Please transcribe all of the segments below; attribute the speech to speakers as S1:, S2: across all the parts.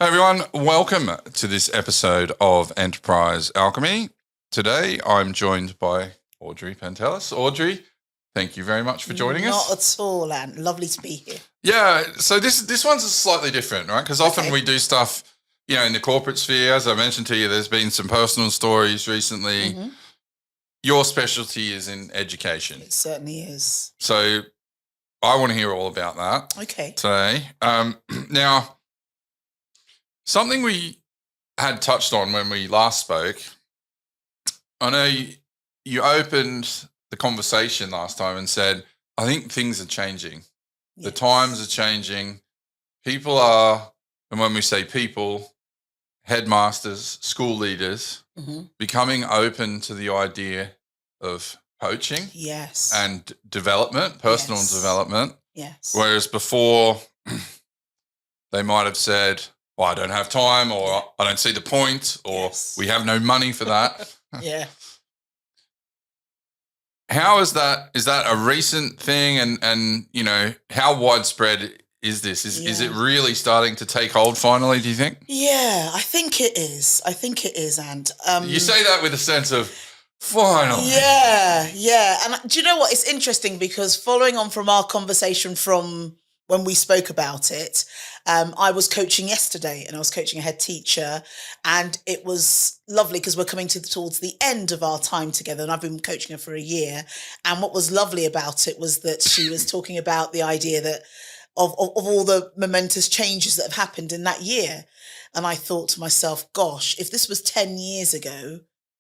S1: Hey everyone, welcome to this episode of Enterprise Alchemy. Today I'm joined by Audrey Pantelis. Audrey, thank you very much for joining us.
S2: Not at all, Anne. Lovely to be here.
S1: Yeah, so this one's slightly different, right? Because often we do stuff, in the corporate sphere. As I mentioned to you, there's been some personal stories recently. Mm-hmm. Your specialty is in education.
S2: It certainly is.
S1: So I want to hear all about that today. Now, something we had touched on when we last spoke, I know you opened the conversation last time and said, I think things are changing. Yes. The times are changing. People are, and when we say people, headmasters, school leaders, becoming open to the idea of coaching and development, personal development.
S2: Yes.
S1: Whereas before they might have said, well, I don't have time, or I don't see the point, or we have no money for that.
S2: Yeah.
S1: How is that? Is that a recent thing? And how widespread is this? Is it really starting to take hold finally, do you think?
S2: Yeah, I think it is. And
S1: you say that with a sense of finally.
S2: Yeah. And do you know what? It's interesting because following on from our conversation from when we spoke about it, I was coaching yesterday and I was coaching a head teacher, and it was lovely because we're coming towards the end of our time together, and I've been coaching her for a year. And what was lovely about it was that she was talking about the idea that of all the momentous changes that have happened in that year. And I thought to myself, gosh, if this was 10 years ago,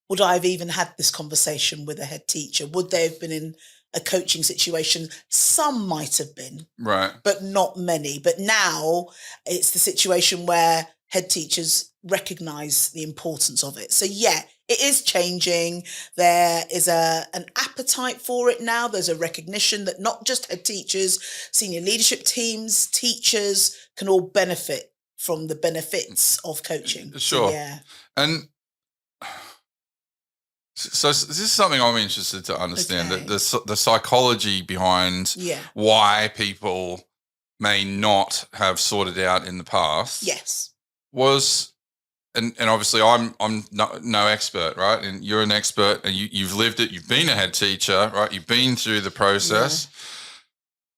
S2: would I have even had this conversation with a head teacher? Would they have been in a coaching situation? Some might have been,
S1: right,
S2: but not many. But now it's the situation where head teachers recognize the importance of it. So yeah, it is changing. There is an appetite for it now. There's a recognition that not just head teachers, senior leadership teams, teachers can all benefit from the benefits of coaching.
S1: Sure.
S2: So, yeah.
S1: And so this is something I'm interested to understand, that the psychology behind why people may not have sorted out in the past.
S2: Yes.
S1: Was, and obviously I'm no expert, right? And you're an expert, and you've lived it. You've been a head teacher, right? You've been through the process.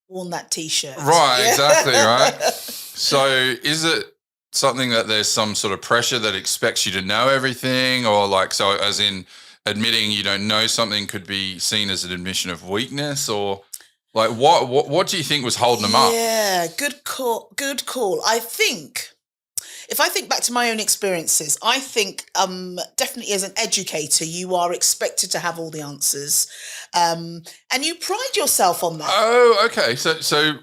S2: Yeah. Worn that T-shirt.
S1: Right, exactly, right? So is it something that there's some sort of pressure that expects you to know everything, or so as in admitting you don't know something could be seen as an admission of weakness, or what do you think was holding them up?
S2: Yeah, good call. I think, if I think back to my own experiences, I think definitely as an educator, you are expected to have all the answers, and you pride yourself on that.
S1: Oh, okay. So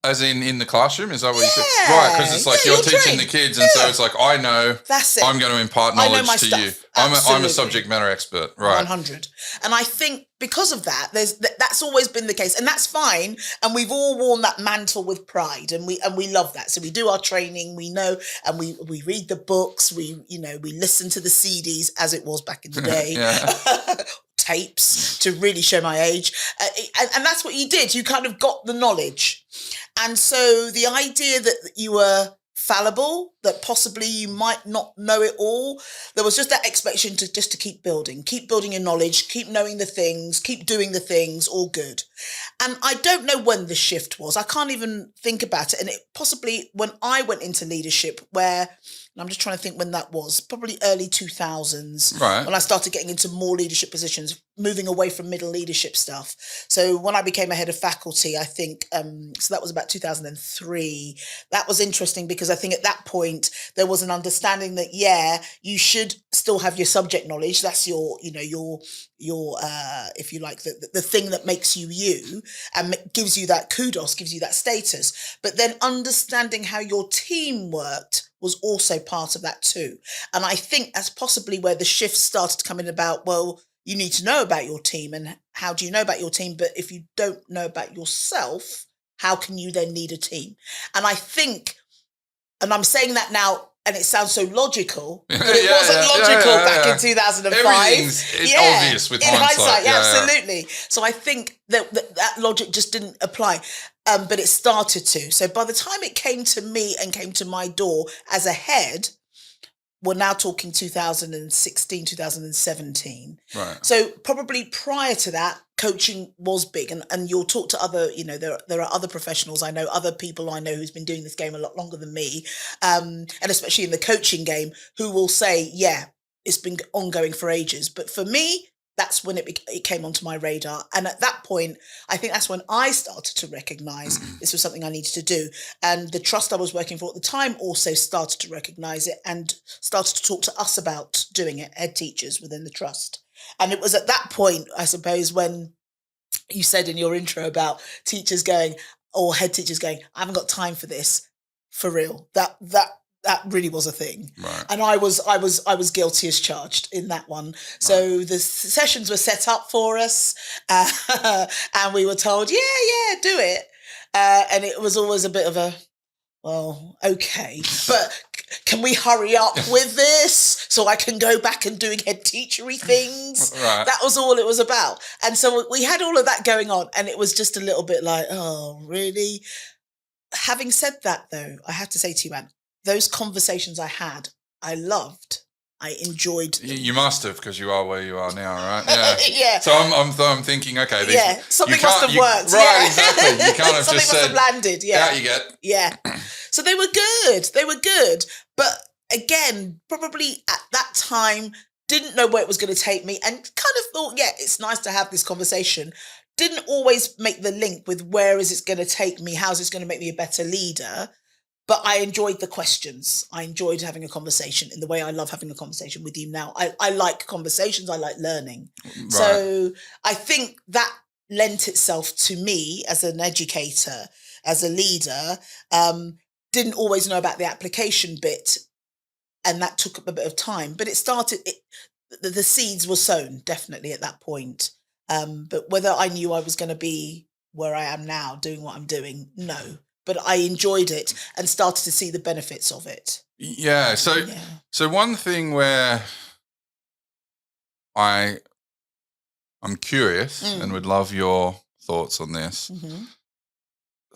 S1: as in the classroom, is that what you said? Right, because it's you're teaching the kids, and so it's I know.
S2: That's it.
S1: I'm going to impart knowledge to
S2: stuff.
S1: you. I'm a subject matter expert, right?
S2: 100. And I think because of that, that's always been the case, and that's fine. And we've all worn that mantle with pride, and we love that. So we do our training, we know, and we read the books, we listen to the CDs as it was back in the day. Tapes, to really show my age, and that's what you did. You kind of got the knowledge, and so the idea that you were fallible, that possibly you might not know it all, there was just that expectation to keep building your knowledge, keep knowing the things, keep doing the things, all good. And I don't know when the shift was. I can't even think about it. And it possibly when I went into leadership, where I'm just trying to think when that was, probably early 2000s,
S1: right,
S2: when I started getting into more leadership positions, moving away from middle leadership stuff. So when I became a head of faculty, I think, so that was about 2003. That was interesting because I think at that point, there was an understanding that, you should still have your subject knowledge. That's your if you like, the thing that makes you and gives you that kudos, gives you that status. But then understanding how your team worked was also part of that too. And I think that's possibly where the shift started to come in about, well, you need to know about your team, and how do you know about your team? But if you don't know about yourself, how can you then lead a team? And I think, and I'm saying that now, and it sounds so logical, but it wasn't logical back in 2005.
S1: Everything's obvious with
S2: in hindsight.
S1: Yeah,
S2: Absolutely. So I think that logic just didn't apply. but it started to. So by the time it came to me and came to my door as a head, we're now talking 2016, 2017.
S1: Right.
S2: So probably prior to that, coaching was big. And you'll talk to other, there are other professionals. I know other people I know who's been doing this game a lot longer than me. And especially in the coaching game, who will say, yeah, it's been ongoing for ages. But for me, that's when it came onto my radar. And at that point, I think that's when I started to recognize this was something I needed to do. And the trust I was working for at the time also started to recognize it and started to talk to us about doing it, head teachers within the trust. And it was at that point, I suppose, when you said in your intro about teachers going, or head teachers going, I haven't got time for this, for real. That really was a thing.
S1: Right.
S2: And I was guilty as charged in that one. So the sessions were set up for us and we were told, yeah, do it. And it was always a bit of a, well, okay, but can we hurry up with this so I can go back and doing head teachery things?
S1: Right.
S2: That was all it was about. And so we had all of that going on and it was just a little bit like, oh, really? Having said that, though, I have to say to you, Anne, those conversations I had, I loved. I enjoyed them.
S1: You must have, because you are where you are now, right? Yeah.
S2: Yeah.
S1: So I'm thinking, okay,
S2: something must have worked.
S1: Right, exactly. You can't have
S2: something
S1: just
S2: must
S1: said,
S2: have landed. Yeah.
S1: out you get.
S2: Yeah. So they were good. But again, probably at that time, didn't know where it was going to take me and kind of thought, yeah, it's nice to have this conversation. Didn't always make the link with where is it going to take me? How's this going to make me a better leader? But I enjoyed the questions. I enjoyed having a conversation in the way I love having a conversation with you now. I like conversations. I like learning. Right. So I think that lent itself to me as an educator, as a leader. Didn't always know about the application bit. And that took a bit of time. But it started, the seeds were sown, definitely, at that point. But whether I knew I was going to be where I am now, doing what I'm doing, no. But I enjoyed it and started to see the benefits of it.
S1: Yeah. So one thing where I'm curious and would love your thoughts on this. Mm-hmm.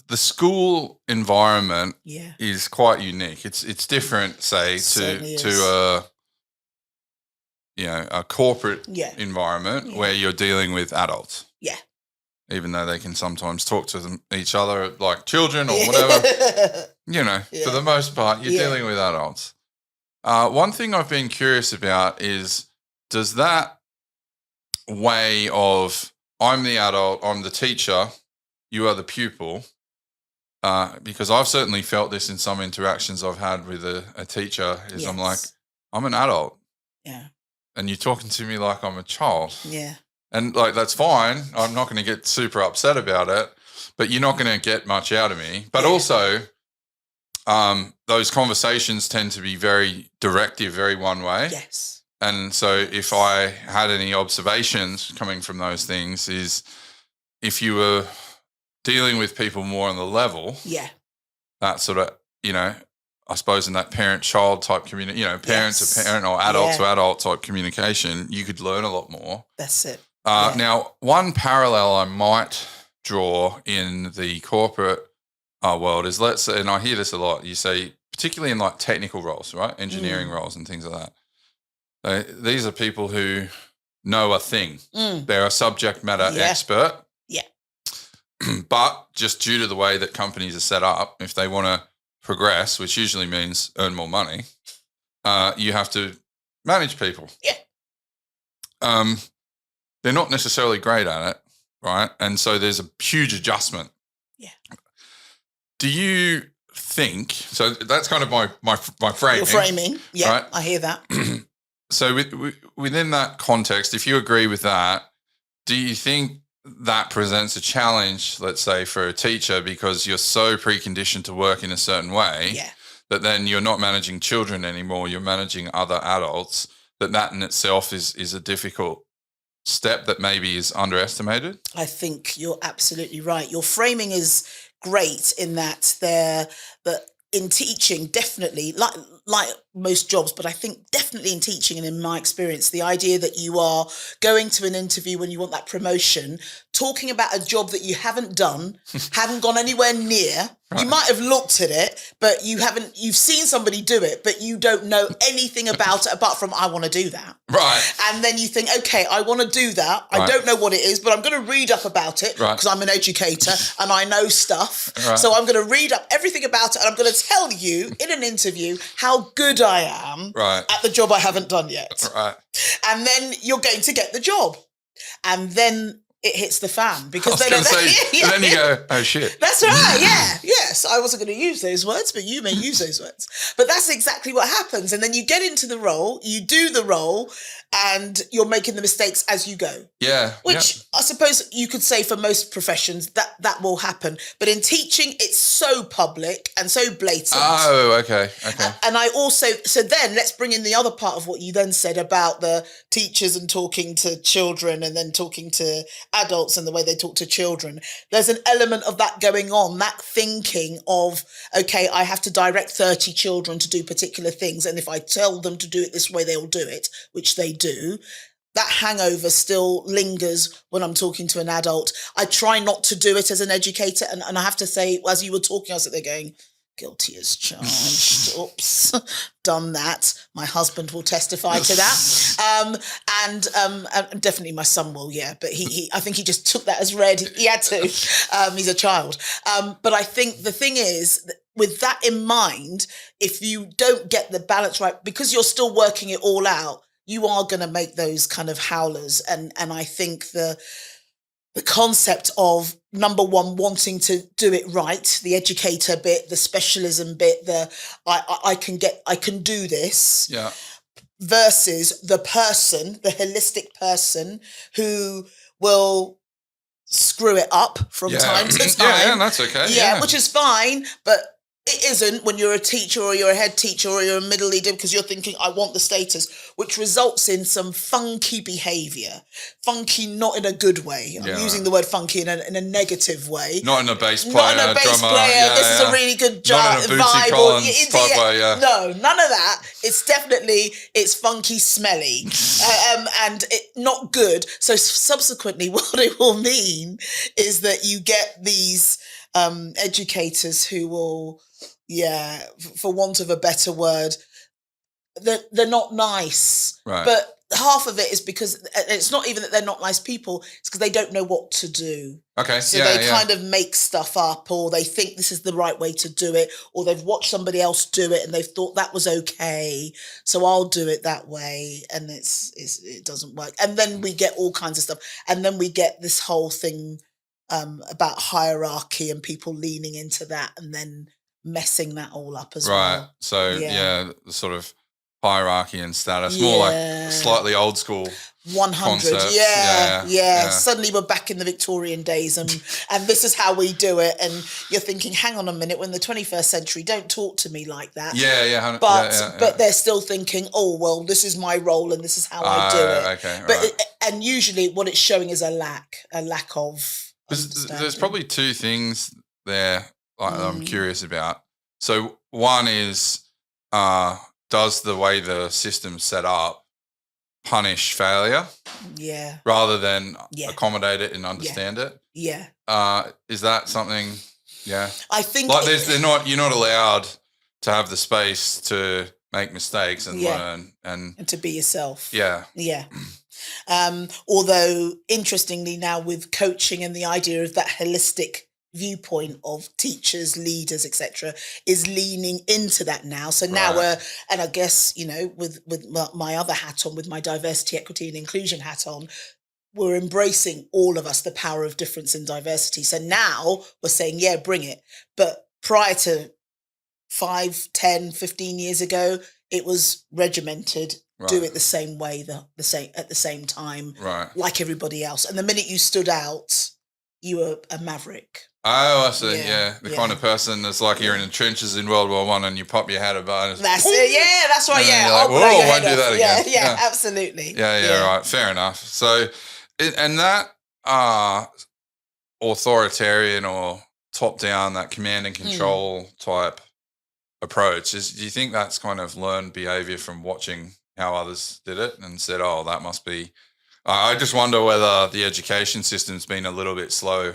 S1: The school environment is quite unique. It's different, say, to a corporate environment where you're dealing with adults. Yeah. Even though they can sometimes talk to each other like children or whatever, for the most part, you're dealing with adults. One thing I've been curious about is, does that way of, I'm the adult, I'm the teacher, you are the pupil, because I've certainly felt this in some interactions I've had with a teacher, is I'm like, I'm an adult. Yeah. And you're talking to me like I'm a child. Yeah. And like, that's fine. I'm not going to get super upset about it, but you're not going to get much out of me. But also, those conversations tend to be very directive, very one way. Yes. And so if I had any observations coming from those things is, if you were dealing with people more on the level, that sort of, I suppose in that parent-child type community, parent to parent or adult to adult type communication, you could learn a lot more.
S2: That's it.
S1: Now, one parallel I might draw in the corporate world is, let's say, and I hear this a lot, you say, particularly in like technical roles, right? Engineering roles and things like that. These are people who know a thing. They're a subject matter expert. Yeah. But just due to the way that companies are set up, if they want to progress, which usually means earn more money, you have to manage people. Yeah. They're not necessarily great at it, right? And so there's a huge adjustment. Yeah. Do you think, so that's kind of my framing.
S2: Your framing, yeah, right? I hear that.
S1: So within that context, if you agree with that, do you think that presents a challenge, let's say, for a teacher, because you're so preconditioned to work in a certain way that then you're not managing children anymore, you're managing other adults, that in itself is a difficult step that maybe is underestimated?
S2: I think you're absolutely right. Your framing is great in that in teaching, definitely, like most jobs, but I think definitely in teaching and in my experience, the idea that you are going to an interview when you want that promotion, talking about a job that you haven't done, haven't gone anywhere near. Right. You might have looked at it, but you've seen somebody do it, but you don't know anything about it apart from, I want to do that.
S1: Right.
S2: And then you think, okay, I want to do that. Right. I don't know what it is, but I'm going to read up about it because I'm an educator and I know stuff. Right. So I'm going to read up everything about it and I'm going to tell you in an interview how good I am at the job I haven't done yet.
S1: Right.
S2: And then you're going to get the job. And then it hits the fan because then
S1: you go, oh shit.
S2: That's right. Yeah. Yes. I wasn't going to use those words, but you may use those words. But that's exactly what happens. And then you get into the role, you do the role, and you're making the mistakes as you go.
S1: Yeah.
S2: Which I suppose you could say for most professions that will happen. But in teaching, it's so public and so blatant.
S1: Oh, okay.
S2: And I also, so then let's bring in the other part of what you then said about the teachers and talking to children and then talking to adults and the way they talk to children. There's an element of that going on, that thinking of, okay, I have to direct 30 children to do particular things. And if I tell them to do it this way, they'll do it, which they do. That hangover still lingers when I'm talking to an adult. I try not to do it as an educator. And I have to say, as you were talking, I was there going, guilty as charged. Oops, done that. My husband will testify to that. And definitely my son will, yeah. But he I think he just took that as read. He had to. He's a child. But I think the thing is, with that in mind, if you don't get the balance right, because you're still working it all out, you are going to make those kind of howlers. And I think the concept of, number one, wanting to do it right, the educator bit, the specialism bit, I can do this.
S1: Yeah.
S2: Versus the person, the holistic person who will screw it up from time to time.
S1: Yeah, that's okay.
S2: Yeah, which is fine, but it isn't when you're a teacher or you're a head teacher or you're a middle leader, because you're thinking, I want the status, which results in some funky behaviour. Funky, not in a good way. I'm using the word funky in a negative way.
S1: Not in a bass player,
S2: not in a bass
S1: drummer.
S2: player. This is a really good job.
S1: Not in a Bootsy Collins type way,
S2: No, none of that. It's funky, smelly, and not good. So subsequently, what it will mean is that you get these educators who will, for want of a better word, they're not nice.
S1: Right.
S2: But half of it is because it's not even that they're not nice people, it's because they don't know what to do.
S1: Okay.
S2: So they kind of make stuff up, or they think this is the right way to do it, or they've watched somebody else do it and they've thought that was okay, so I'll do it that way, and it doesn't work. And then we get all kinds of stuff. And then we get this whole thing about hierarchy and people leaning into that and then messing that all up as well.
S1: Right. So the sort of hierarchy and status, more like slightly old school
S2: 100. Yeah. Suddenly we're back in the Victorian days and this is how we do it. And you're thinking, hang on a minute, we're in the 21st century, don't talk to me like that. But they're still thinking, oh, well, this is my role and this is how I do it.
S1: Okay,
S2: but and usually what it's showing is a lack of
S1: There's probably two things there that I'm curious about. So one is, does the way the system's set up punish failure?
S2: Yeah.
S1: Rather than accommodate it and understand it?
S2: Yeah.
S1: Is that something? Yeah.
S2: I think
S1: like you're not allowed to have the space to make mistakes and learn and
S2: to be yourself.
S1: Yeah.
S2: Yeah. Although interestingly now with coaching and the idea of that holistic viewpoint of teachers, leaders, etc., is leaning into that now. So now and I guess, with my other hat on, with my diversity, equity and inclusion hat on, we're embracing, all of us, the power of difference and diversity. So now we're saying, bring it. But prior to 5, 10, 15 years ago, it was regimented. Do it the same way, at the same time, like everybody else. And the minute you stood out, you were a maverick.
S1: Oh, I see. Yeah. The kind of person that's like you're in the trenches in World War I and you pop your hat about.
S2: That's it. Yeah, that's right. Yeah.
S1: Like, whoa, I won't do that again.
S2: Yeah, absolutely.
S1: Yeah, right. Fair enough. So, and that authoritarian or top-down, that command and control type approach. Do you think that's kind of learned behavior from watching how others did it and said, oh, that must be, I just wonder whether the education system's been a little bit slow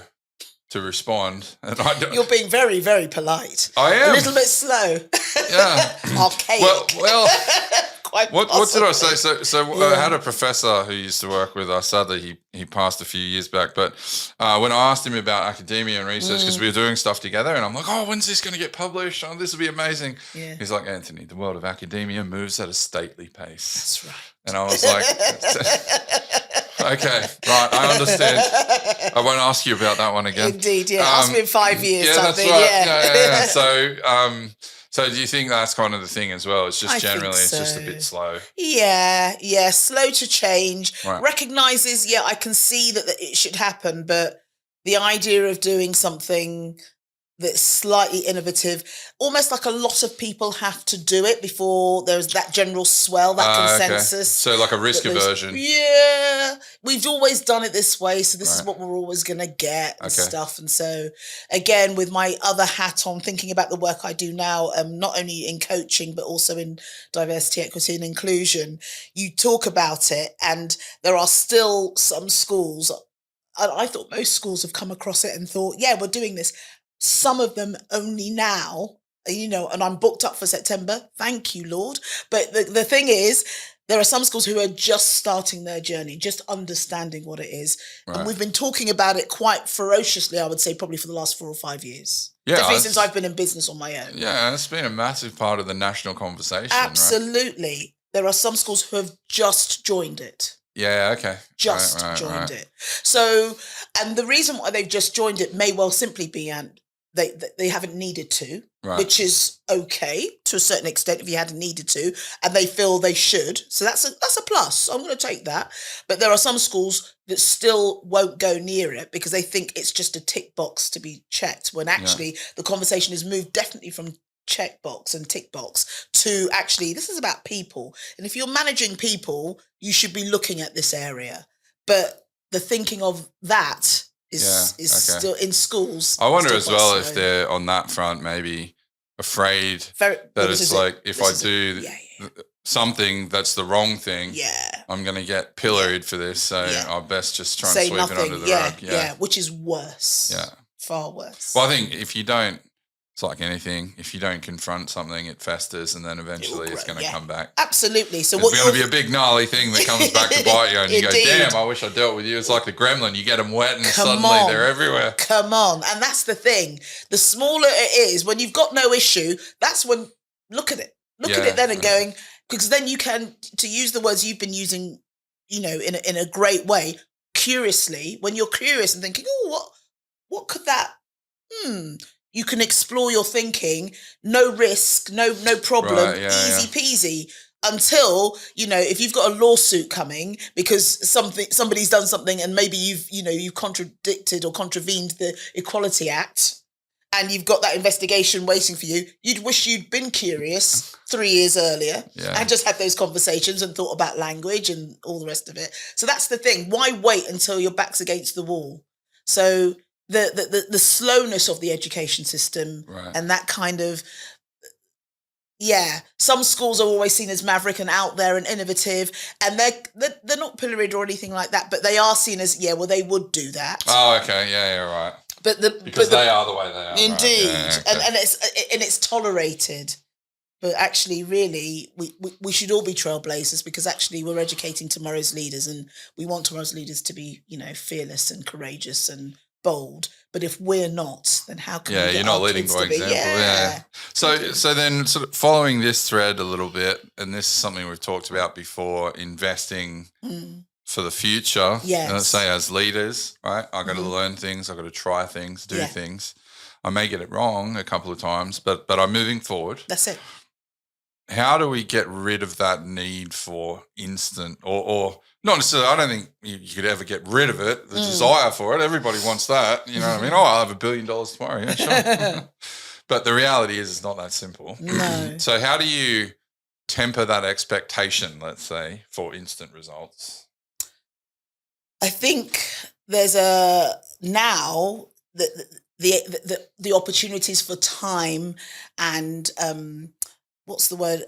S1: to respond. And
S2: You're being very, very polite.
S1: I am.
S2: A little bit slow.
S1: Yeah.
S2: Archaic.
S1: Well, what did I say? So
S2: Yeah.
S1: I had a professor who used to work with us. Sadly, he passed a few years back. But when I asked him about academia and research, because we were doing stuff together, and I'm like, oh, when's this going to get published? Oh, this will be amazing.
S2: Yeah.
S1: He's like, Anthony, the world of academia moves at a stately pace.
S2: That's right.
S1: And I was like, okay, right, I understand. I won't ask you about that one again.
S2: Indeed, yeah. Ask me in 5 years.
S1: Yeah,
S2: something.
S1: that's right. Yeah. So do you think that's kind of the thing as well? It's just
S2: I
S1: generally
S2: think so.
S1: it's just a bit slow.
S2: Yeah. Slow to change.
S1: Right.
S2: Recognises, I can see that it should happen, but the idea of doing something that's slightly innovative, almost like a lot of people have to do it before there's that general swell, that consensus.
S1: Okay. So like a risk aversion.
S2: Yeah. We've always done it this way, so this is what we're always going to get and stuff. And so, again, with my other hat on, thinking about the work I do now, not only in coaching, but also in diversity, equity and inclusion, you talk about it, and there are still some schools, I thought most schools have come across it and thought, yeah, we're doing this. Some of them only now, and I'm booked up for September. Thank you, Lord. But the thing is, there are some schools who are just starting their journey, just understanding what it is. Right. And we've been talking about it quite ferociously, I would say, probably for the last 4 or 5 years. Yeah, definitely since I've been in business on my own.
S1: Yeah, it's been a massive part of the national conversation.
S2: Absolutely. Right? There are some schools who have just joined it.
S1: Yeah, okay.
S2: Just joined it. So, and the reason why they've just joined it may well simply be, they haven't needed to, which is okay to a certain extent if you hadn't needed to, and they feel they should. So that's a plus. I'm going to take that. But there are some schools that still won't go near it because they think it's just a tick box to be checked, when actually the conversation has moved definitely from check box and tick box to actually this is about people. And if you're managing people, you should be looking at this area. But the thinking of that is still in schools.
S1: I wonder as well if they're on that front maybe afraid that it's like if I do something that's the wrong thing, I'm going to get pilloried for this. So I best just try and sweep it under the rug.
S2: Yeah, which is worse. Yeah, far worse.
S1: Well, I think if you don't, it's like anything. If you don't confront something, it festers, and then eventually it's going to come back.
S2: Absolutely. So
S1: it's going to be a big gnarly thing that comes back to bite you, and you go, "Damn, I wish I dealt with you." It's like the gremlin. You get them wet, and suddenly they're everywhere.
S2: Come on, and that's the thing. The smaller it is, when you've got no issue, that's when look at it. Look at it then and going, because then you can, to use the words you've been using, in a great way, curiously. When you're curious and thinking, "Oh, what could that?" You can explore your thinking, no risk, no problem, easy peasy. Until, if you've got a lawsuit coming because somebody's done something and maybe you've contradicted or contravened the Equality Act, and you've got that investigation waiting for you, you'd wish you'd been curious 3 years earlier and just had those conversations and thought about language and all the rest of it. So that's the thing. Why wait until your back's against the wall? So the slowness of the education system and that kind of, some schools are always seen as maverick and out there and innovative, and they're not pilloried or anything like that, but they are seen as, they would do that.
S1: Oh, okay. Yeah, right. Because they are the way they are.
S2: Indeed.
S1: Right? Yeah, okay.
S2: and it's tolerated. But actually, really, we should all be trailblazers, because actually we're educating tomorrow's leaders, and we want tomorrow's leaders to be, fearless and courageous and bold. But if we're not, then how can we get
S1: you're not leading by example. So then sort of following this thread a little bit, and this is something we've talked about before, investing for the future.
S2: Yes.
S1: Let's say as leaders, right? I've got to learn things, I've got to try things, do things. I may get it wrong a couple of times, but I'm moving forward.
S2: That's it.
S1: How do we get rid of that need for instant or not necessarily, I don't think you could ever get rid of it, the desire for it. Everybody wants that. You know what I mean? Oh, I'll have $1 billion tomorrow. Yeah, sure. But the reality is it's not that simple.
S2: No.
S1: So how do you temper that expectation, let's say, for instant results?
S2: I think there's the opportunities for time and what's the word?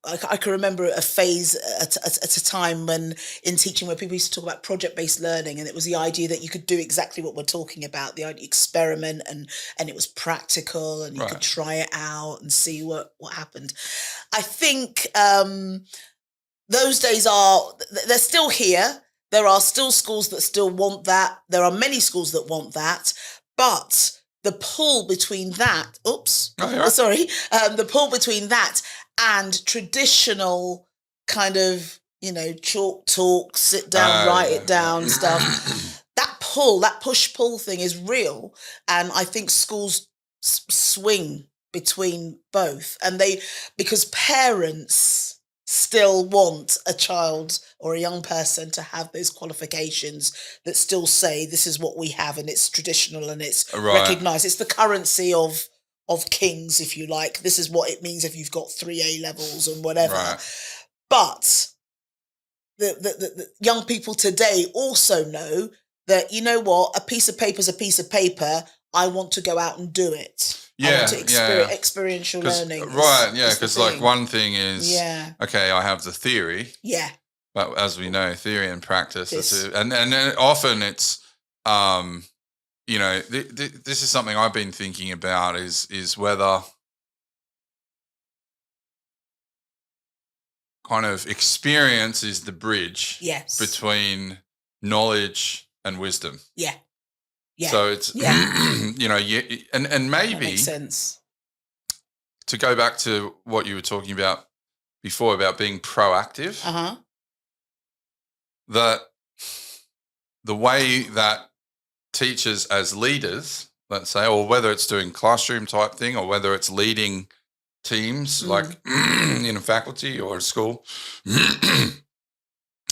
S2: I can remember a phase at a time when in teaching where people used to talk about project-based learning, and it was the idea that you could do exactly what we're talking about, the idea experiment, and it was practical, and you could try it out and see what happened. I think those days they're still here. There are still schools that still want that. There are many schools that want that, but the pull between that, the pull between that and traditional kind of, chalk talk, sit down, write it down stuff, that push-pull thing is real. And I think schools swing between both. And because parents still want a child or a young person to have those qualifications that still say this is what we have and it's traditional and it's recognised. It's the currency of kings, if you like. This is what it means if you've got 3 A levels and whatever. But the young people today also know that, you know what, a piece of paper is a piece of paper. I want to go out and do it. I want to experiential learning.
S1: Because like one thing is, okay, I have the theory.
S2: Yeah.
S1: But as we know, theory and practice, and often it's, this is something I've been thinking about is whether kind of experience is the bridge between knowledge and wisdom.
S2: Yeah. Yeah.
S1: So it's, and maybe
S2: that makes sense.
S1: To go back to what you were talking about before about being proactive, that the way that teachers as leaders, let's say, or whether it's doing classroom type thing or whether it's leading teams like in a faculty or a school,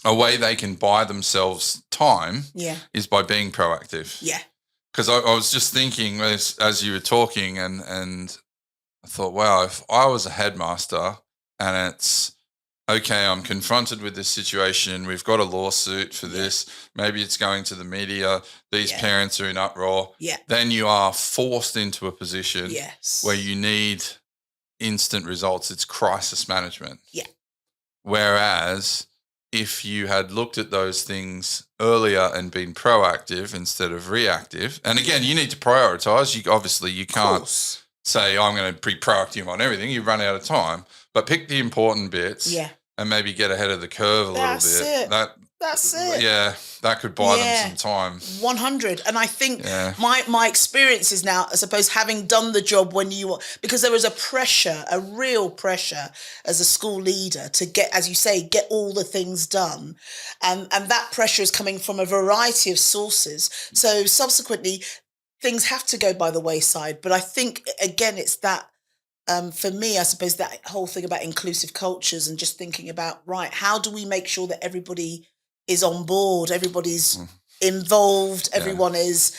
S1: a way they can buy themselves time is by being proactive.
S2: Yeah.
S1: Because I was just thinking as you were talking and I thought, wow, if I was a headmaster and it's, okay, I'm confronted with this situation, we've got a lawsuit for this, maybe it's going to the media, these parents are in uproar, then you are forced into a position where you need instant results. It's crisis management. Yeah. Whereas if you had looked at those things earlier and been proactive instead of reactive, and again, you need to prioritize. You can't say, I'm going to be proactive on everything. You run out of time. But pick the important bits and maybe get ahead of the curve a little bit. That's it. Yeah, that could buy them some time. 100.
S2: And I think my experience is now, I suppose, having done the job because there was a real pressure as a school leader to get, as you say, get all the things done. And that pressure is coming from a variety of sources. So subsequently, things have to go by the wayside. But I think, again, it's that, for me, I suppose that whole thing about inclusive cultures and just thinking about, how do we make sure that everybody is on board, everybody's involved, everyone is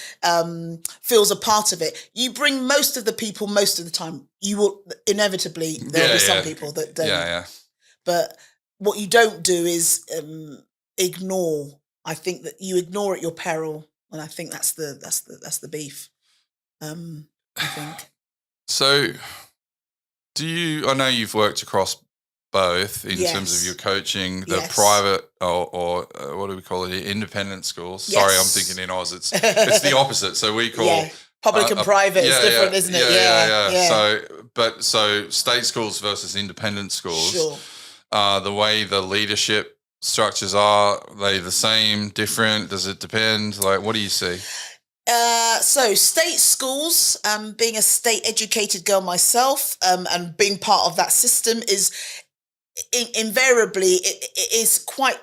S2: feels a part of it. You bring most of the people most of the time. You will inevitably, there'll be some people that don't. Yeah. But what you don't do is ignore. I think that you ignore at your peril, and I think that's the beef. I think.
S1: So I know you've worked across both in terms of your coaching, the private or what do we call it, independent schools. Sorry, I'm thinking in Oz it's the opposite. So we call
S2: public and private is different, isn't it?
S1: Yeah. So state schools versus independent schools.
S2: Sure.
S1: The way the leadership structures are they the same, different? Does it depend? Like, what do you see?
S2: So state schools, being a state educated girl myself, and being part of that system is invariably it is quite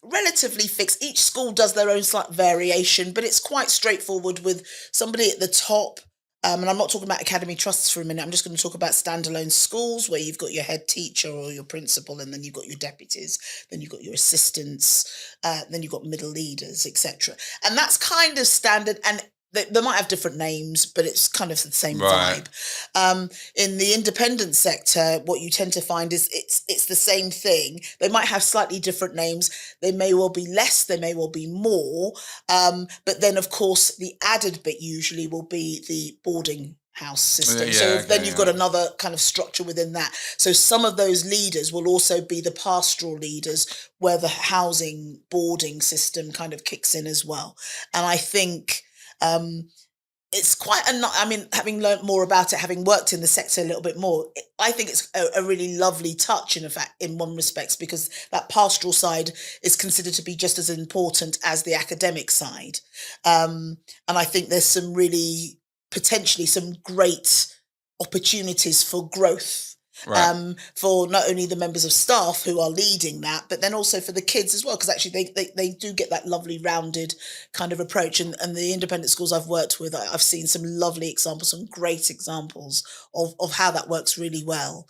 S2: relatively fixed. Each school does their own slight variation, but it's quite straightforward with somebody at the top. And I'm not talking about academy trusts for a minute. I'm just going to talk about standalone schools where you've got your head teacher or your principal, and then you've got your deputies, then you've got your assistants, then you've got middle leaders, etc. And that's kind of standard. And they might have different names, but it's kind of the same vibe. In the independent sector, what you tend to find is it's the same thing. They might have slightly different names. They may well be less, they may well be more. But then, of course, the added bit usually will be the boarding house system. Then you've got another kind of structure within that. So some of those leaders will also be the pastoral leaders, where the housing boarding system kind of kicks in as well. And I think it's quite having learned more about it, having worked in the sector a little bit more, I think it's a really lovely touch, in one respects, because that pastoral side is considered to be just as important as the academic side. And I think there's potentially some great opportunities for growth. For not only the members of staff who are leading that, but then also for the kids as well, because actually they do get that lovely rounded kind of approach. And the independent schools I've worked with, I've seen some lovely examples, some great examples of how that works really well.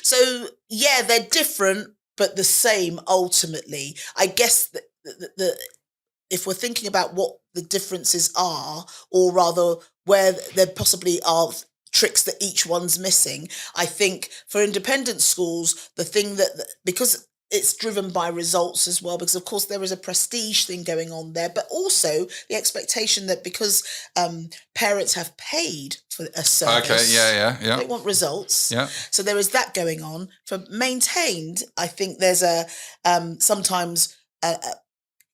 S2: So yeah, they're different, but the same ultimately. I guess the if we're thinking about what the differences are, or rather where there possibly are tricks that each one's missing, I think for independent schools, the thing that, because it's driven by results as well, because of course there is a prestige thing going on there, but also the expectation that because parents have paid for a service, they want results. So there is that going on. For maintained, I think there's a sometimes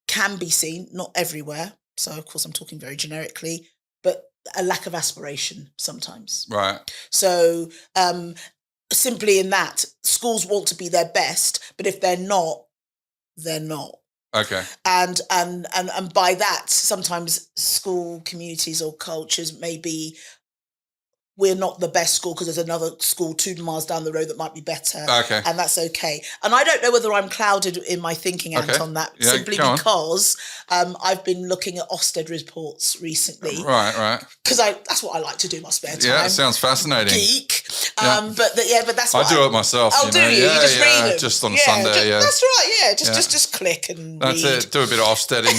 S2: can be seen, not everywhere. So of course I'm talking very generically, but a lack of aspiration sometimes. So simply in that, schools want to be their best, but if they're not, they're not. And by that, sometimes school communities or cultures may be, we're not the best school because there's another school 2 miles down the road that might be better. And that's okay. And I don't know whether I'm clouded in my thinking, Ant, on that, simply because I've been looking at Ofsted reports recently. Because that's what I like to do in my spare time.
S1: Yeah, it sounds fascinating.
S2: Geek. But that's what
S1: I do it myself.
S2: Oh, do you? You just read them.
S1: Just on a Sunday,
S2: That's right, just click and
S1: that's
S2: read.
S1: it. Do a bit of Ofsteding,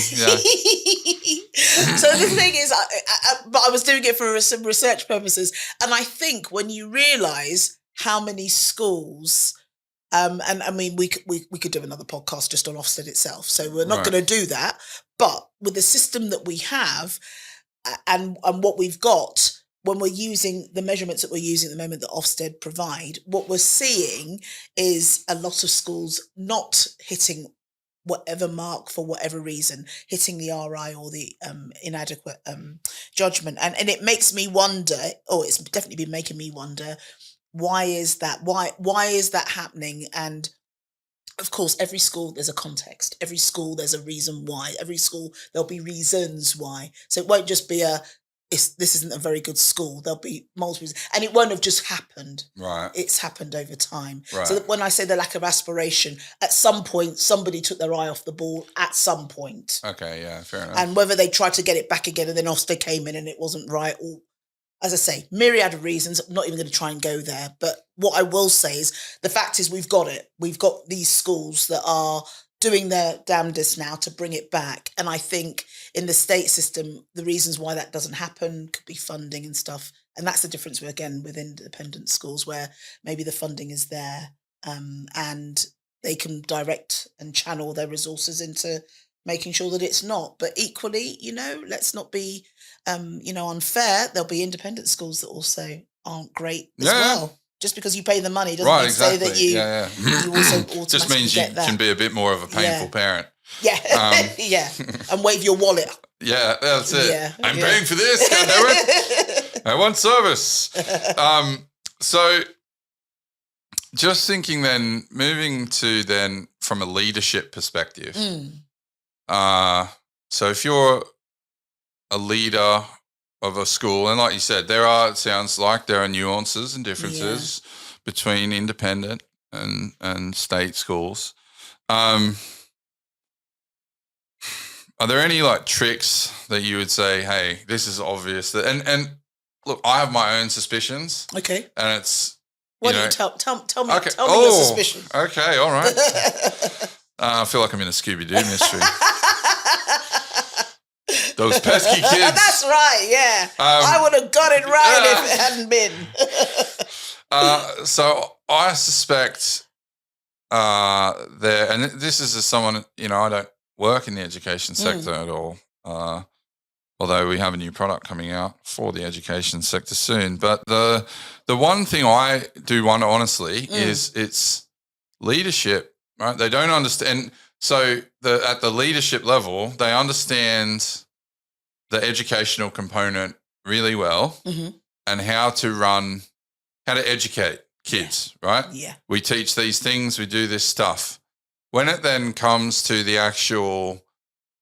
S2: So the thing is, but I was doing it for some research purposes, and I think when you realise how many schools, and I mean, we could do another podcast just on Ofsted itself, so we're not going to do that. But with the system that we have, and what we've got, when we're using the measurements that we're using at the moment that Ofsted provide, what we're seeing is a lot of schools not hitting whatever mark for whatever reason, hitting the RI or the inadequate judgment. And it makes me wonder, it's definitely been making me wonder, why is that? Why is that happening? And of course, every school, there's a context. Every school, there's a reason why. Every school, there'll be reasons why. So it won't just be this isn't a very good school. There'll be multiple reasons. And it won't have just happened. It's happened over time. So that when I say the lack of aspiration, at some point, somebody took their eye off the ball at some point.
S1: Fair enough.
S2: And whether they tried to get it back again and then Ofsted came in and it wasn't right, or, as I say, myriad of reasons. I'm not even going to try and go there. But what I will say is the fact is we've got it. We've got these schools that are doing their damnedest now to bring it back. And I think in the state system, the reasons why that doesn't happen could be funding and stuff. And that's the difference with independent schools, where maybe the funding is there and they can direct and channel their resources into making sure that it's not. But equally, let's not be, unfair. There'll be independent schools that also aren't great as well. Just because you pay the money doesn't say that you also automatically
S1: just means you can be a bit more of a painful parent. And wave your wallet. That's it. I'm paying for this. Can I do it? I want service. So just thinking then, moving to then from a leadership perspective. So if you're a leader of a school, and like you said, it sounds like there are nuances and differences between independent and state schools. Are there any tricks that you would say, hey, this is obvious that, and look, I have my own suspicions.
S2: Okay.
S1: And it's,
S2: tell me your suspicions.
S1: Okay. All right. I feel like I'm in a Scooby-Doo mystery. Those pesky kids.
S2: That's right, yeah. I would have got it right if it hadn't been.
S1: So I suspect and this is as someone, I don't work in the education sector at all, although we have a new product coming out for the education sector soon. But the one thing I do wonder, honestly, is it's leadership, right? They don't understand. So at the leadership level, they understand the educational component really well and how to educate kids, right?
S2: Yeah.
S1: We teach these things, we do this stuff. When it then comes to the actual,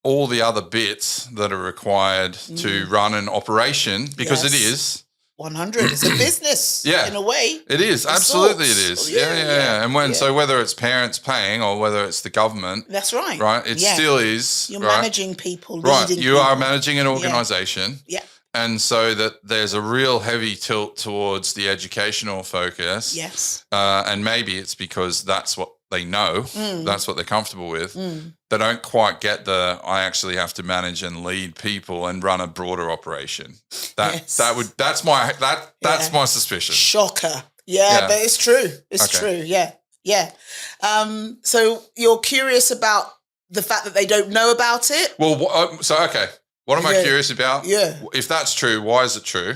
S1: all the other bits that are required to run an operation, because it is.
S2: 100. It's a business in a way.
S1: It is. Absolutely it is. Yeah. And so whether it's parents paying or whether it's the government.
S2: That's right.
S1: Right. It still is.
S2: You're managing people,
S1: right.
S2: leading
S1: You
S2: people.
S1: are managing an organization.
S2: Yeah.
S1: And so that there's a real heavy tilt towards the educational focus.
S2: Yes.
S1: And maybe it's because that's what they know, that's what they're comfortable with. They don't quite get I actually have to manage and lead people and run a broader operation. That's my suspicion.
S2: Shocker. Yeah, but it's true. It's true. Yeah. So you're curious about the fact that they don't know about it?
S1: Well, what am I curious about?
S2: Yeah.
S1: If that's true, why is it true?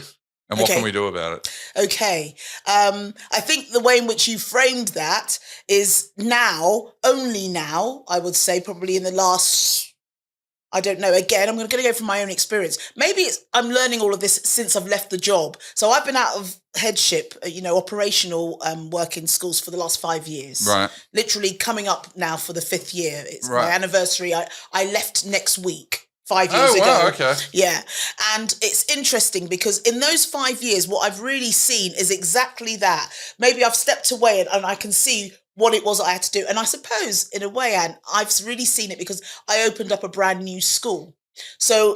S1: And what can we do about it?
S2: Okay. I think the way in which you framed that is only now, I would say probably in the last, I don't know, again, I'm going to go from my own experience. Maybe I'm learning all of this since I've left the job. So I've been out of headship, operational work in schools for the last 5 years.
S1: Right.
S2: Literally coming up now for the 5th year. It's my anniversary. I left next week. 5 years ago.
S1: Oh, wow, okay.
S2: Yeah. And it's interesting because in those 5 years, what I've really seen is exactly that. Maybe I've stepped away and I can see what it was I had to do. And I suppose, in a way, Anne, I've really seen it because I opened up a brand new school. So,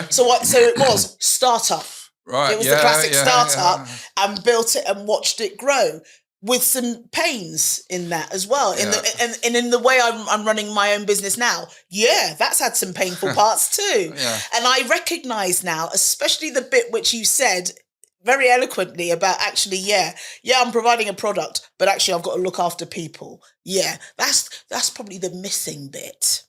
S2: so it was startup.
S1: Right.
S2: It was the classic startup and built it and watched it grow. With some pains in that as well. In the way I'm running my own business now, that's had some painful parts too. And I recognise now, especially the bit which you said very eloquently about actually, I'm providing a product, but actually I've got to look after people. Yeah, that's probably the missing bit.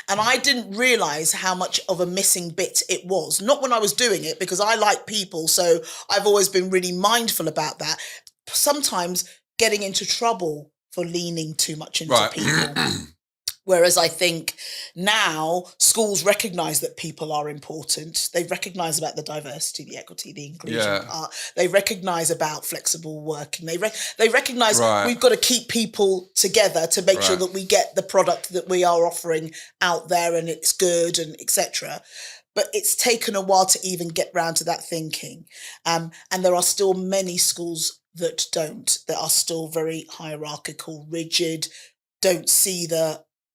S2: And I didn't realise how much of a missing bit it was. Not when I was doing it, because I like people, so I've always been really mindful about that. Sometimes getting into trouble for leaning too much into people. Whereas I think now schools recognise that people are important. They recognise about the diversity, the equity, the inclusion part. They recognise about flexible working. They recognise we've got to keep people together to make sure that we get the product that we are offering out there and it's good and etc. But it's taken a while to even get round to that thinking. And there are still many schools that are still very hierarchical, rigid, don't see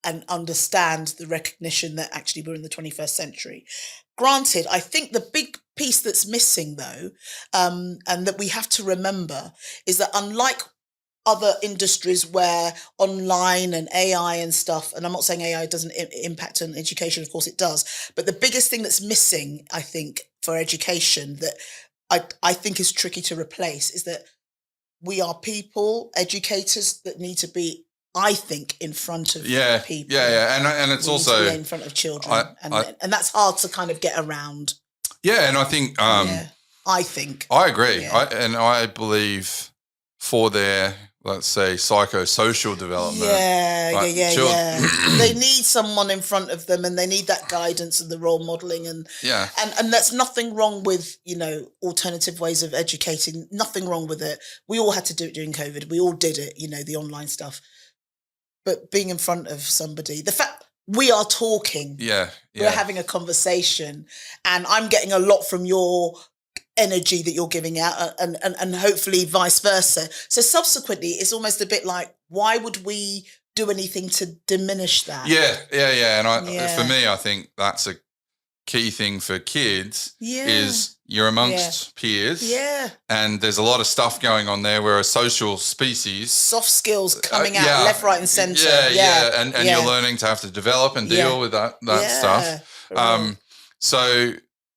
S2: and understand the recognition that actually we're in the 21st century. Granted, I think the big piece that's missing though, and that we have to remember, is that unlike other industries where online and AI and stuff, and I'm not saying AI doesn't impact on education, of course it does, but the biggest thing that's missing, I think, for education that I think is tricky to replace is that we are people, educators that need to be, I think, in front of people. And it's also in front of children, and that's hard to kind of get around.
S1: Yeah, and I think
S2: I agree.
S1: Yeah. I believe for their, let's say, psychosocial development.
S2: They need someone in front of them, and they need that guidance and the role modelling, and that's nothing wrong with, alternative ways of educating. Nothing wrong with it. We all had to do it during COVID. We all did it, the online stuff. But being in front of somebody, the fact we are talking, we're having a conversation, and I'm getting a lot from your energy that you're giving out, and hopefully vice versa. So subsequently, it's almost a bit like, why would we do anything to diminish that?
S1: And for me, I think that's a key thing for kids is you're amongst peers, and there's a lot of stuff going on there. We're a social species.
S2: Soft skills coming out left, right, and centre.
S1: And you're learning to have to develop and deal with that stuff. So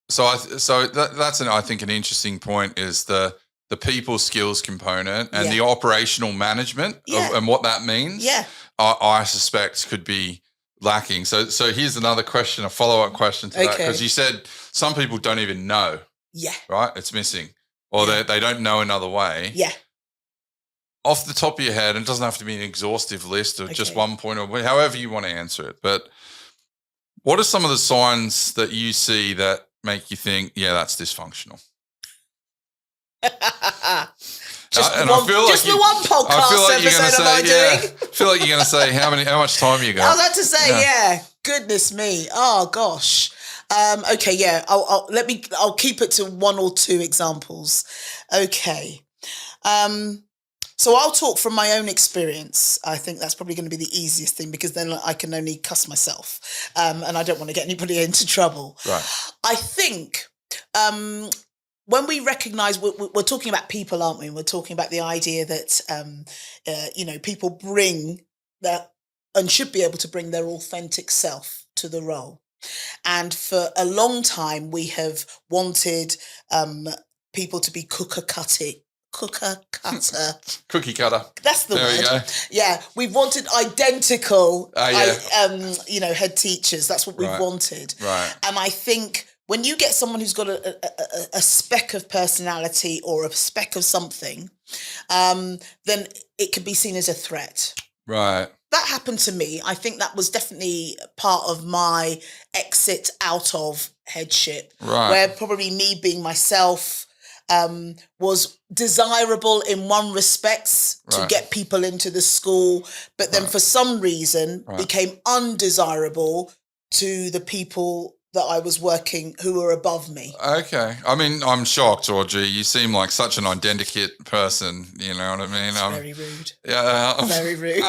S1: that's I think an interesting point is the people skills component and the operational management and what that means.
S2: Yeah,
S1: I suspect could be lacking. So here's another question, a follow-up question to that, because you said some people don't even know.
S2: Yeah.
S1: Right? It's missing. Or they don't know another way.
S2: Yeah.
S1: Off the top of your head, and it doesn't have to be an exhaustive list of just one point or however you want to answer it, but what are some of the signs that you see that make you think, yeah, that's dysfunctional?
S2: Just the one podcast episode of our doing.
S1: I feel like you're going to say how much time you got.
S2: I was about to say, goodness me. Oh gosh. Okay, yeah. I'll keep it to one or two examples. Okay. So I'll talk from my own experience. I think that's probably going to be the easiest thing because then I can only cuss myself, and I don't want to get anybody into trouble.
S1: Right.
S2: I think when we recognise we're talking about people, aren't we? We're talking about the idea that people bring that and should be able to bring their authentic self to the role. And for a long time, we have wanted people to be cookie cutter. That's the word. Go. Yeah, we've wanted identical, head teachers. That's what we've wanted.
S1: Right.
S2: And I think when you get someone who's got a speck of personality or a speck of something, then it could be seen as a threat.
S1: Right.
S2: That happened to me. I think that was definitely part of my exit out of headship, where probably me being myself was desirable in one respects to get people into the school, but then for some reason became undesirable to the people that I was working who were above me.
S1: Okay. I mean, I'm shocked, Audrey. You seem like such an identikit person. You know what I mean?
S2: Very rude.
S1: Yeah.
S2: Very rude.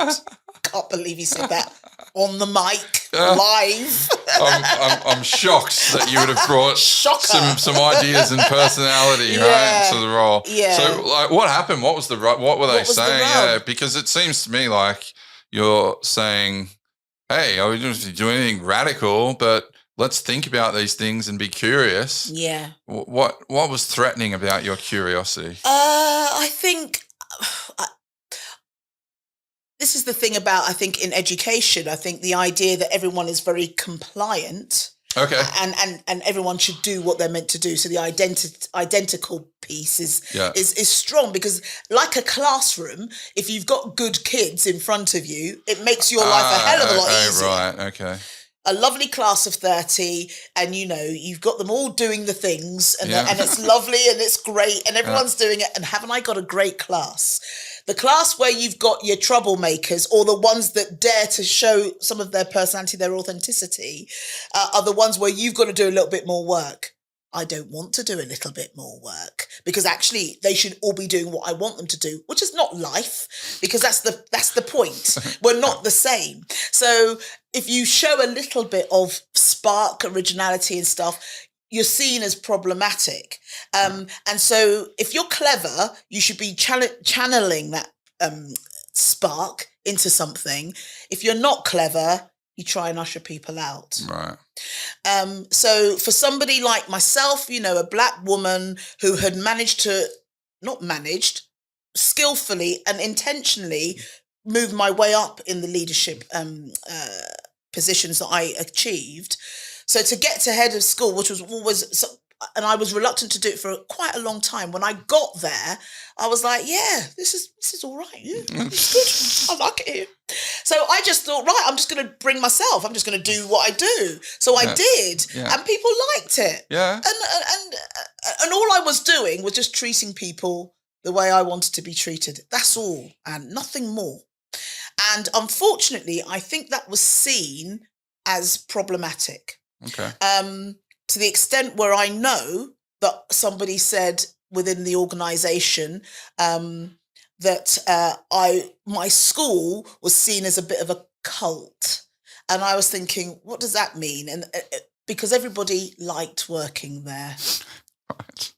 S2: Can't believe you said that on the mic, live.
S1: I'm shocked that you would have brought some ideas and personality right to the role.
S2: Yeah.
S1: So, like, what happened? What was the what were they saying? Yeah, because it seems to me like you're saying, "Hey, I don't have to do anything radical, but let's think about these things and be curious."
S2: Yeah.
S1: What was threatening about your curiosity?
S2: I think. This is the thing about, I think, in education, I think the idea that everyone is very compliant and everyone should do what they're meant to do. So the identical piece is strong because like a classroom, if you've got good kids in front of you, it makes your life a hell of a lot easier.
S1: Right, okay.
S2: A lovely class of 30 and, you've got them all doing the things and it's lovely and it's great and everyone's doing it. And haven't I got a great class? The class where you've got your troublemakers or the ones that dare to show some of their personality, their authenticity, are the ones where you've got to do a little bit more work. I don't want to do a little bit more work because actually they should all be doing what I want them to do, which is not life because that's the point. We're not the same. So if you show a little bit of spark, originality and stuff, you're seen as problematic. And so if you're clever, you should be channeling that spark into something. If you're not clever, you try and usher people out.
S1: Right.
S2: So for somebody like myself, a black woman who had skillfully and intentionally move my way up in the leadership positions that I achieved. So to get to head of school, which was always, and I was reluctant to do it for quite a long time. When I got there, I was like, yeah, this is all right. Yeah, it's good. I like it here. So I just thought, right, I'm just going to bring myself. I'm just going to do what I do. So I did, and people liked it.
S1: Yeah.
S2: And all I was doing was just treating people the way I wanted to be treated. That's all, and nothing more. And unfortunately, I think that was seen as problematic.
S1: Okay.
S2: To the extent where I know that somebody said within the organisation that my school was seen as a bit of a cult, and I was thinking, what does that mean? And because everybody liked working there,
S1: right.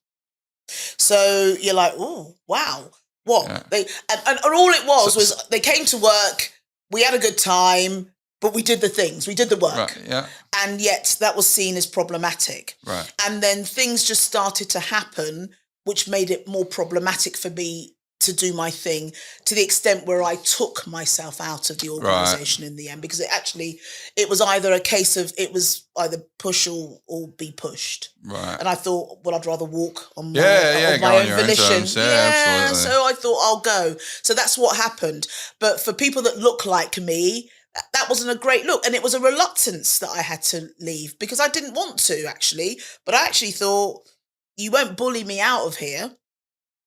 S2: So you're like, oh wow, what? Yeah. And all it was they came to work. We had a good time. but we did the things, we did the work.
S1: Right, yeah.
S2: And yet that was seen as problematic.
S1: Right.
S2: And then things just started to happen, which made it more problematic for me to do my thing, to the extent where I took myself out of the organisation in the end, because it was either a case of it was either push or be pushed.
S1: Right.
S2: And I thought, well, I'd rather walk on my,
S1: go
S2: own volition.
S1: Terms. Yeah, absolutely.
S2: So I thought I'll go. So that's what happened. But for people that look like me, that wasn't a great look. And it was a reluctance that I had to leave, because I didn't want to, actually. But I actually thought, you won't bully me out of here.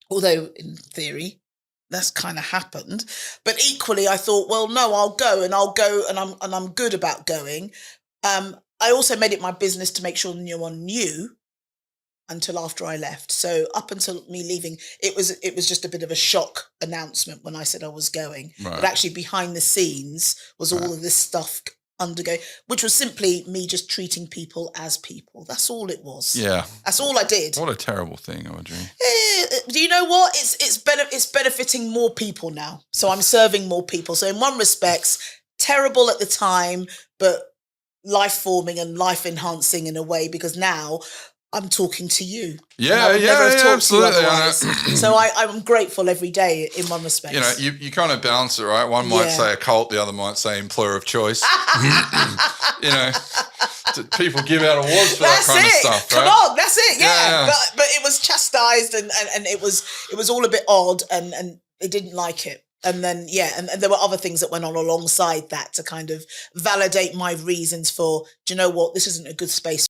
S2: Although in theory, that's kind of happened. But equally, I thought, well, no, I'll go and I'm good about going. I also made it my business to make sure no one knew until after I left. So up until me leaving, it was just a bit of a shock announcement when I said I was going.
S1: Right.
S2: But actually behind the scenes was all of this stuff undergo, which was simply me just treating people as people. That's all it was.
S1: Yeah.
S2: That's all I did.
S1: What a terrible thing, Audrey.
S2: Do you know what? It's benefiting more people now. So I'm serving more people. So in one respect, terrible at the time, but life-forming and life-enhancing in a way, because now I'm talking to you.
S1: Yeah, absolutely.
S2: So I'm grateful every day in one respect.
S1: You know, you kind of balance it, right? One might say a cult, the other might say employer of choice. You know, people give out awards for that kind of stuff, right?
S2: Come on, that's it. Yeah. But it was chastised and it was all a bit odd and they didn't like it. And then, and there were other things that went on alongside that to kind of validate my reasons for, do you know what, this isn't a good space